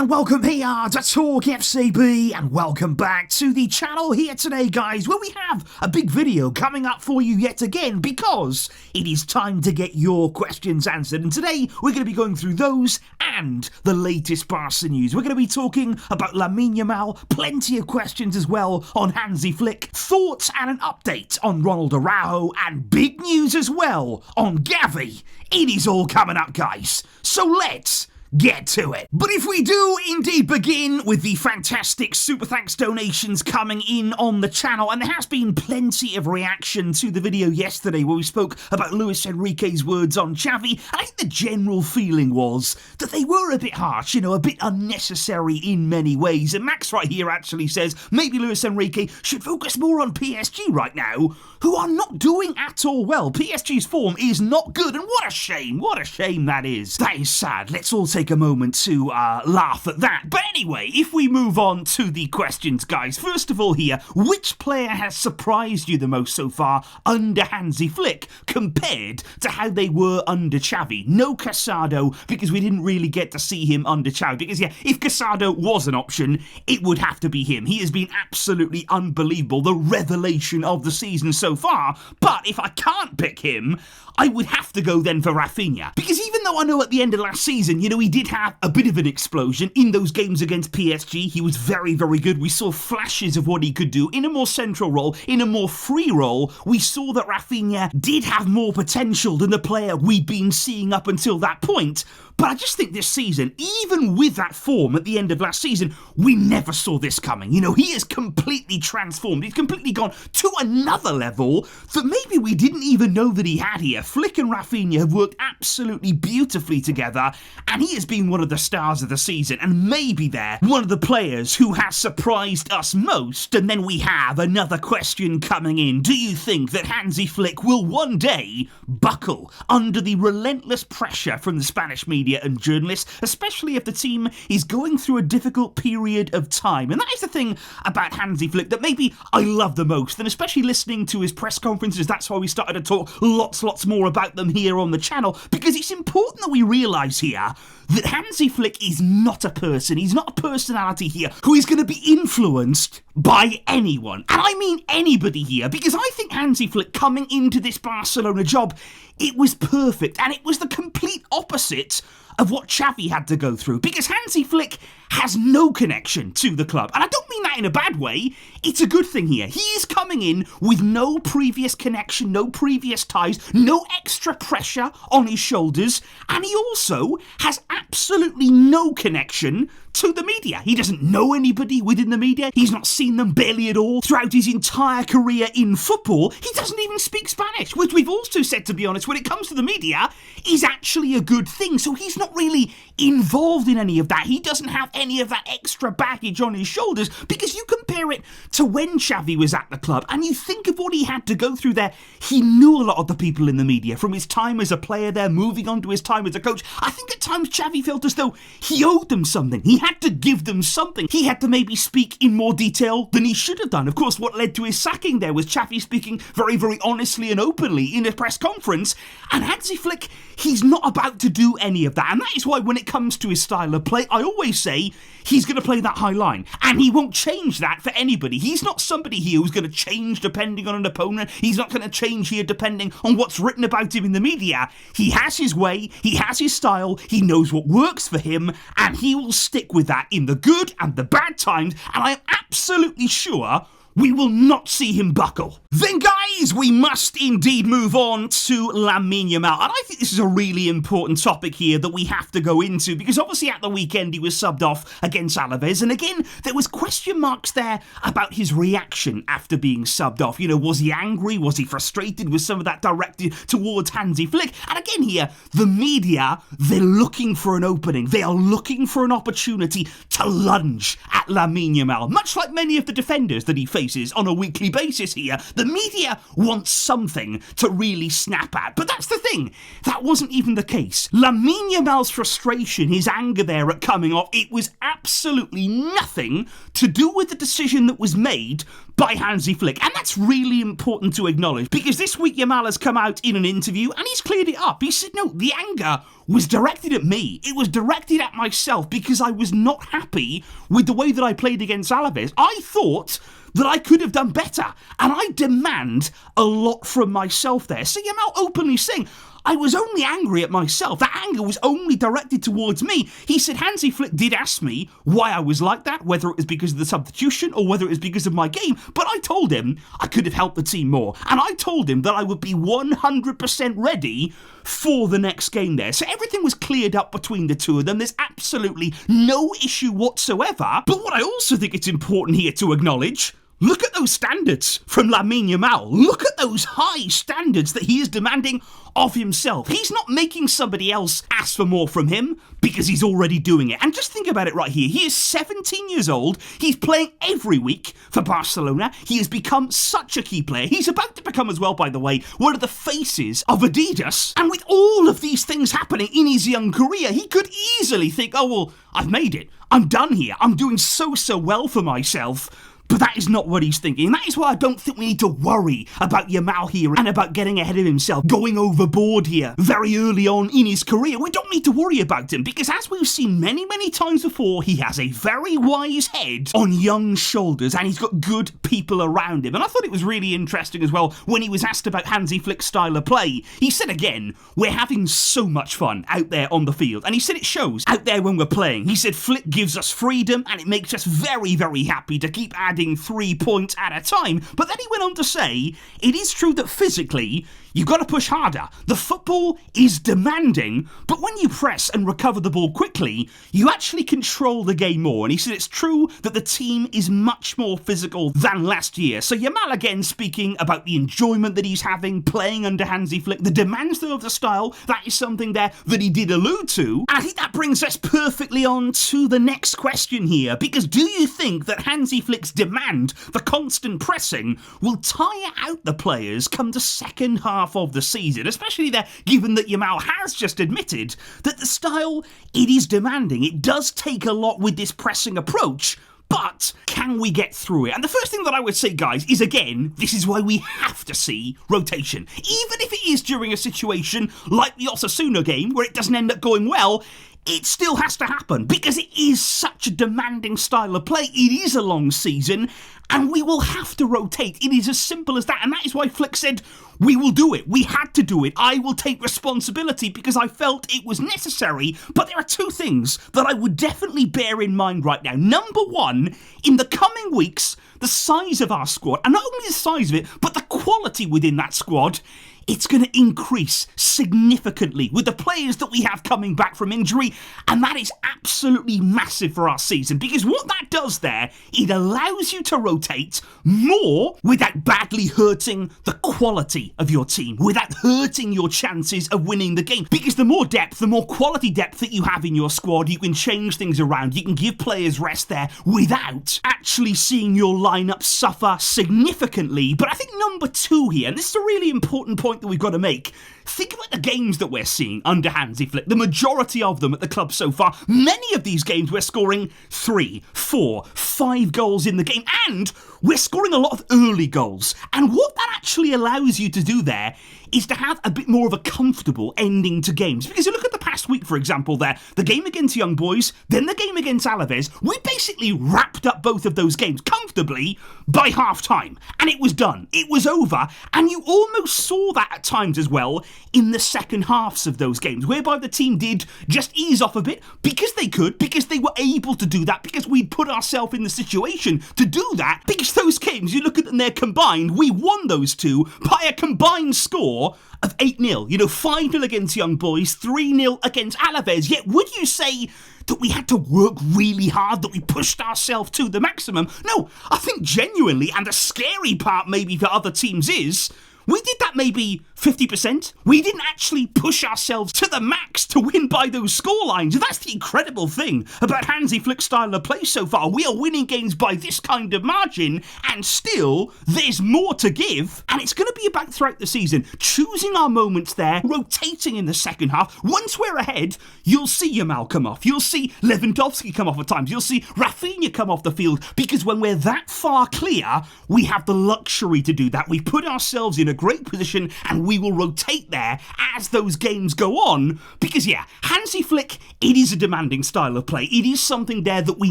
and welcome here to TalkFCB, and welcome back to the channel here today, guys, where we have a big video coming up for you yet again, because it is time to get your questions answered, and today we're going to be going through those and the latest Barça news. We're going to be talking about Lamine Yamal, plenty of questions as well on Hansi Flick, thoughts and an update on Ronald Araujo, and big news as well on Gavi. It is all coming up, guys, so let's get to it. But if we do indeed begin with the fantastic super thanks donations coming in on the channel, and there has been plenty of reaction to the video yesterday where we spoke about Luis Enrique's words on Xavi, and I think the general feeling was that they were a bit harsh, a bit unnecessary in many ways. And Max right here actually says maybe Luis Enrique should focus more on PSG right now, who are not doing at all well. PSG's form is not good, and what a shame that is. That is sad. Let's all take a moment to laugh at that. But anyway, if we move on to the questions, guys, first of all here, which player has surprised you the most so far under Hansi Flick compared to how they were under Xavi? No Casado, because we didn't really get to see him under Xavi, because if Casado was an option, it would have to be him. He has been absolutely unbelievable, the revelation of the season so far. But if I can't pick him, I would have to go then for Raphinha, because even though I know at the end of last season, he did have a bit of an explosion in those games against PSG. He was very, very good. We saw flashes of what he could do in a more central role, in a more free role. We saw that Raphinha did have more potential than the player we'd been seeing up until that point. But I just think this season, even with that form at the end of last season, we never saw this coming. He is completely transformed. He's completely gone to another level that maybe we didn't even know that he had here. Flick and Raphinha have worked absolutely beautifully together, and he has been one of the stars of the season, and maybe they're one of the players who has surprised us most. And then we have another question coming in. Do you think that Hansi Flick will one day buckle under the relentless pressure from the Spanish media and journalists, especially if the team is going through a difficult period of time? And that is the thing about Hansi Flick that maybe I love the most, and especially listening to his press conferences, that's why we started to talk lots more about them here on the channel, because it's important that we realise here that Hansi Flick is not a person, he's not a personality here who is going to be influenced by anyone. And I mean anybody here, because I think Hansi Flick coming into this Barcelona job, it was perfect, and it was the complete opposite of what Xavi had to go through, because Hansi Flick has no connection to the club. And I don't mean that in a bad way, it's a good thing here. He is coming in with no previous connection, no previous ties, no extra pressure on his shoulders, and he also has absolutely no connection to the media. He doesn't know anybody within the media. He's not seen them barely at all throughout his entire career in football. He doesn't even speak Spanish, which we've also said, to be honest, when it comes to the media, is actually a good thing. So he's not really involved in any of that. He doesn't have any of that extra baggage on his shoulders, because you compare it to when Xavi was at the club and you think of what he had to go through there. He knew a lot of the people in the media from his time as a player there, moving on to his time as a coach. I think at times Xavi felt as though he owed them something. He had to give them something. He had to maybe speak in more detail than he should have done. Of course, what led to his sacking there was Xavi speaking very, very honestly and openly in a press conference. And Hansi Flick, he's not about to do any of that. And that is why when it comes to his style of play, I always say he's going to play that high line. And he won't change that for anybody. He's not somebody here who's going to change depending on an opponent. He's not going to change here depending on what's written about him in the media. He has his way. He has his style. He knows what works for him. And he will stick with that in the good and the bad times. And I am absolutely sure we will not see him buckle. Then, guys, we must indeed move on to Lamine Yamal. And I think this is a really important topic here that we have to go into, because obviously at the weekend he was subbed off against Alaves. And again, there was question marks there about his reaction after being subbed off. Was he angry? Was he frustrated? Was some of that directed towards Hansi Flick? And again here, the media, they're looking for an opening. They are looking for an opportunity to lunge at Lamine Yamal, much like many of the defenders that he faced faces on a weekly basis here. The media wants something to really snap at. But that's the thing. That wasn't even the case. Lamine Yamal's frustration, his anger there at coming off, it was absolutely nothing to do with the decision that was made by Hansi Flick. And that's really important to acknowledge, because this week Yamal has come out in an interview and he's cleared it up. He said, no, the anger was directed at me. It was directed at myself because I was not happy with the way that I played against Alaves. I thought that I could have done better, and I demand a lot from myself there. So Yamal openly saying, I was only angry at myself. That anger was only directed towards me. He said Hansi Flick did ask me why I was like that, whether it was because of the substitution or whether it was because of my game. But I told him I could have helped the team more. And I told him that I would be 100% ready for the next game there. So everything was cleared up between the two of them. There's absolutely no issue whatsoever. But what I also think it's important here to acknowledge, look at those standards from Lamine Yamal. Look at those high standards that he is demanding of himself. He's not making somebody else ask for more from him because he's already doing it. And just think about it right here. He is 17 years old. He's playing every week for Barcelona. He has become such a key player. He's about to become as well, by the way, one of the faces of Adidas. And with all of these things happening in his young career, he could easily think, oh, well, I've made it. I'm done here. I'm doing so well for myself. But that is not what he's thinking. And that is why I don't think we need to worry about Yamal here and about getting ahead of himself, going overboard here very early on in his career. We don't need to worry about him because, as we've seen many times before, he has a very wise head on young shoulders and he's got good people around him. And I thought it was really interesting as well when he was asked about Hansi Flick's style of play. He said again, we're having so much fun out there on the field. And he said it shows out there when we're playing. He said Flick gives us freedom and it makes us very happy to keep adding 3 points at a time. But then he went on to say, it is true that physically you've got to push harder. The football is demanding, but when you press and recover the ball quickly, you actually control the game more. And he said it's true that the team is much more physical than last year. So Yamal again speaking about the enjoyment that he's having playing under Hansi Flick, the demands though of the style, that is something there that he did allude to. And I think that brings us perfectly on to the next question here, because do you think that Hansi Flick's demand, the constant pressing, will tire out the players come the second half of the season, especially there, given that Yamal has just admitted that the style, it is demanding. It does take a lot with this pressing approach, but can we get through it? And the first thing that I would say, guys, is again, this is why we have to see rotation. Even if it is during a situation like the Osasuna game where it doesn't end up going well, it still has to happen because it is such a demanding style of play. It is a long season and we will have to rotate. It is as simple as that. And that is why Flick said, we will do it. We had to do it. I will take responsibility because I felt it was necessary. But there are two things that I would definitely bear in mind right now. Number one, in the coming weeks, the size of our squad, and not only the size of it, but the quality within that squad, it's going to increase significantly with the players that we have coming back from injury, and that is absolutely massive for our season, because what that does there, it allows you to rotate more without badly hurting the quality of your team, without hurting your chances of winning the game, because the more depth, the more quality depth that you have in your squad, you can change things around, you can give players rest there without actually seeing your lineup suffer significantly. But I think number two here, and this is a really important point that we've got to make, think about the games that we're seeing under Hansi Flick, the majority of them at the club so far. Many of these games we're scoring 3, 4, 5 goals in the game, and we're scoring a lot of early goals. And what that actually allows you to do there is to have a bit more of a comfortable ending to games. Because you look at the past week, for example, there, the game against Young Boys, then the game against Alaves, we basically wrapped up both of those games comfortably by half-time. And it was done. It was over. And you almost saw that at times as well in the second halves of those games, whereby the team did just ease off a bit because they could, because they were able to do that, because we'd put ourselves in the situation to do that. Because those games, you look at them, they're combined, we won those two by a combined score of 8-0. 5-0 against Young Boys, 3-0 against Alaves. Yet would you say that we had to work really hard, that we pushed ourselves to the maximum? No, I think genuinely, and the scary part maybe for other teams is, we did that maybe 50%. We didn't actually push ourselves to the max to win by those scorelines. That's the incredible thing about Hansi Flick's style of play so far. We are winning games by this kind of margin, and still, there's more to give. And it's going to be about throughout the season, choosing our moments there, rotating in the second half. Once we're ahead, you'll see Yamal come off. You'll see Lewandowski come off at times. You'll see Raphinha come off the field, because when we're that far clear, we have the luxury to do that. We put ourselves in a great position, and we will rotate there as those games go on, because Hansi Flick, it is a demanding style of play. It is something there that we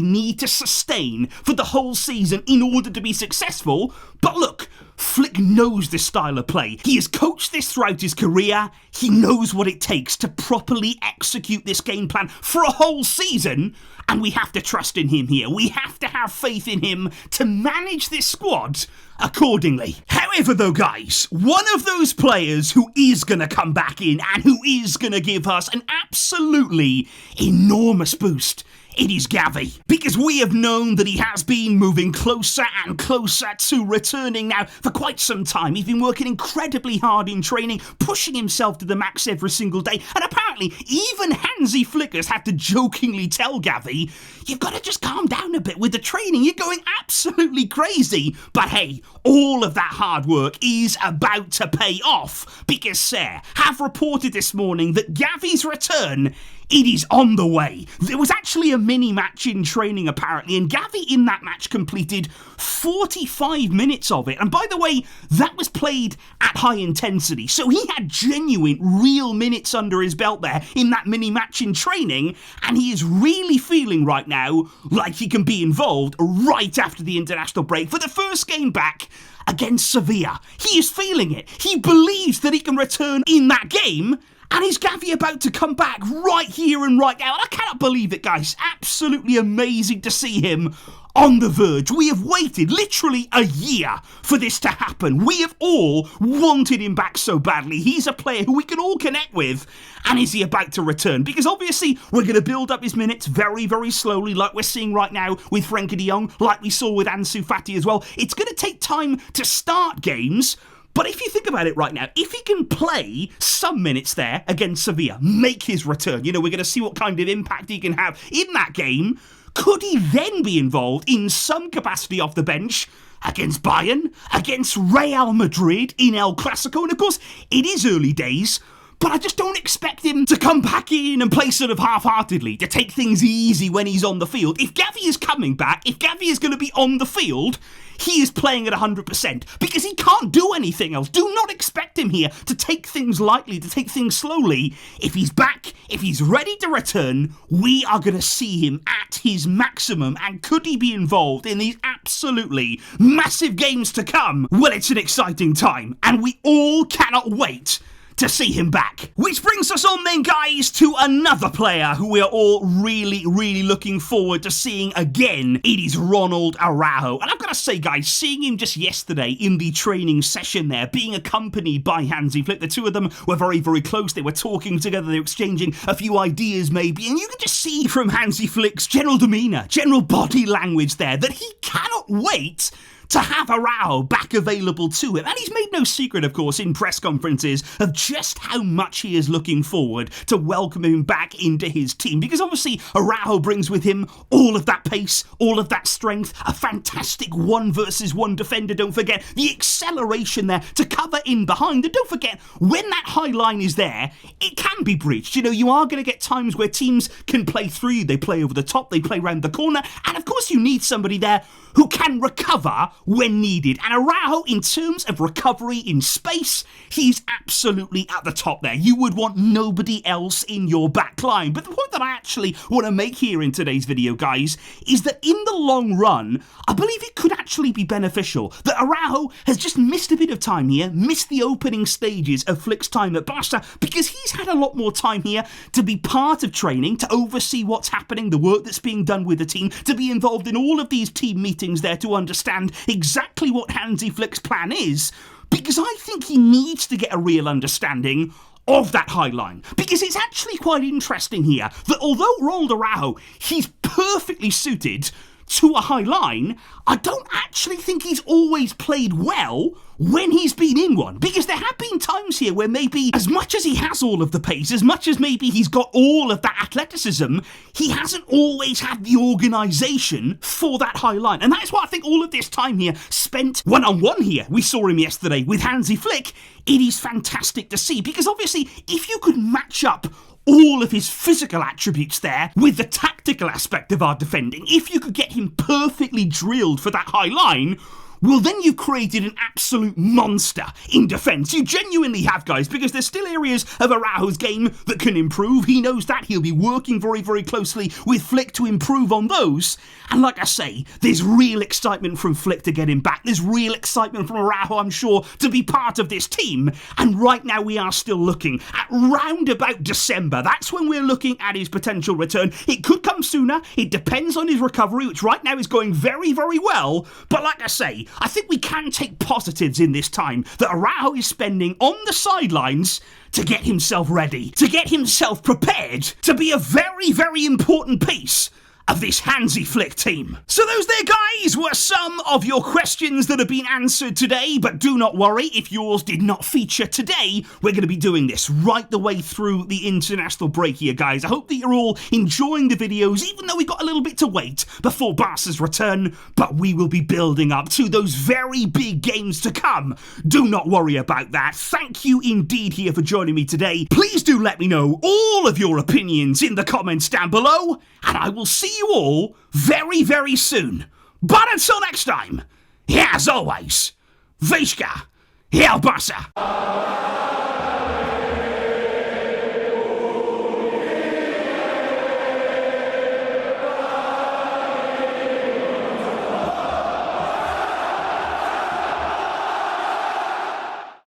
need to sustain for the whole season in order to be successful. But look, Flick knows this style of play. He has coached this throughout his career. He knows what it takes to properly execute this game plan for a whole season, and we have to trust in him here. We have to have faith in him to manage this squad accordingly. However though, guys, one of those players who is going to come back in and who is going to give us an absolutely enormous boost, it is Gavi, because we have known that he has been moving closer and closer to returning now for quite some time. He's been working incredibly hard in training, pushing himself to the max every single day, and apparently even Hansi Flick has had to jokingly tell Gavi, you've got to just calm down a bit with the training, you're going absolutely crazy. But hey, all of that hard work is about to pay off, because Sir have reported this morning that Gavi's return, it is on the way. There was actually a mini match in training apparently, and Gavi in that match completed 45 minutes of it. And by the way, that was played at high intensity, so he had genuine, real minutes under his belt there in that mini match in training, and he is really feeling right now like he can be involved right after the international break for the first game back against Sevilla. He is feeling it. He believes that he can return in that game. And is Gavi about to come back right here and right now? And I cannot believe it, guys. Absolutely amazing to see him on the verge. We have waited literally a year for this to happen. We have all wanted him back so badly. He's a player who we can all connect with. And is he about to return? Because obviously we're going to build up his minutes very, very slowly, like we're seeing right now with Frenkie de Jong, like we saw with Ansu Fati as well. It's going to take time to start games. But if you think about it right now, if he can play some minutes there against Sevilla, make his return, we're going to see what kind of impact he can have in that game. Could he then be involved in some capacity off the bench against Bayern, against Real Madrid in El Clasico? And of course, it is early days, but I just don't expect him to come back in and play sort of half-heartedly, to take things easy when he's on the field. If Gavi is coming back, if Gavi is going to be on the field, he is playing at 100% because he can't do anything else. Do not expect him here to take things lightly, to take things slowly. If he's back, if he's ready to return, we are going to see him at his maximum. And could he be involved in these absolutely massive games to come? Well, it's an exciting time, and we all cannot wait to see him back. Which brings us on then, guys, to another player who we are all really, really looking forward to seeing again. It is Ronald Araujo. And I've got to say, guys, seeing him just yesterday in the training session there, being accompanied by Hansi Flick, the two of them were very, very close. They were talking together, they were exchanging a few ideas maybe, and you can just see from Hansi Flick's general demeanour, general body language there, that he cannot wait to have Araujo back available to him. And he's made no secret, of course, in press conferences of just how much he is looking forward to welcoming him back into his team. Because obviously Araujo brings with him all of that pace, all of that strength, a fantastic 1-versus-1 defender, don't forget, the acceleration there to cover in behind. And don't forget, when that high line is there, it can be breached. You are going to get times where teams can play through you. They play over the top, they play around the corner, and of course you need somebody there who can recover when needed. And Araujo, in terms of recovery in space, he's absolutely at the top there. You would want nobody else in your back line. But the point that I actually want to make here in today's video, guys, is that in the long run, I believe it could actually be beneficial that Araujo has just missed a bit of time here, missed the opening stages of Flick's time at Barça, because he's had a lot more time here to be part of training, to oversee what's happening, the work that's being done with the team, to be involved in all of these team meetings there to understand exactly what Hansi Flick's plan is, because I think he needs to get a real understanding of that high line. Because it's actually quite interesting here that although Ronald Araujo, he's perfectly suited to a high line, I don't actually think he's always played well when he's been in one. Because there have been times here where maybe, as much as he has all of the pace, as much as maybe he's got all of that athleticism, he hasn't always had the organisation for that high line. And that's why I think all of this time here spent one-on-one here, we saw him yesterday with Hansi Flick, it is fantastic to see. Because obviously, if you could match up all of his physical attributes there with the tactical aspect of our defending, if you could get him perfectly drilled for that high line, well, then you've created an absolute monster in defence. You genuinely have, guys, because there's still areas of Araujo's game that can improve. He knows that. He'll be working very, very closely with Flick to improve on those. And like I say, there's real excitement from Flick to get him back. There's real excitement from Araujo, I'm sure, to be part of this team. And right now we are still looking at round about December. That's when we're looking at his potential return. It could come sooner. It depends on his recovery, which right now is going very, very well. But like I say, I think we can take positives in this time that Araujo is spending on the sidelines to get himself ready, to get himself prepared to be a very, very important piece of this Hansi Flick team. So those there, guys, were some of your questions that have been answered today, but do not worry if yours did not feature today. We're going to be doing this right the way through the international break here, guys. I hope that you're all enjoying the videos, even though we got a little bit to wait before Barca's return, but we will be building up to those very big games to come. Do not worry about that. Thank you indeed here for joining me today. Please do let me know all of your opinions in the comments down below, and I will see you all very, very soon. But until next time, as always, Vishka, Barça.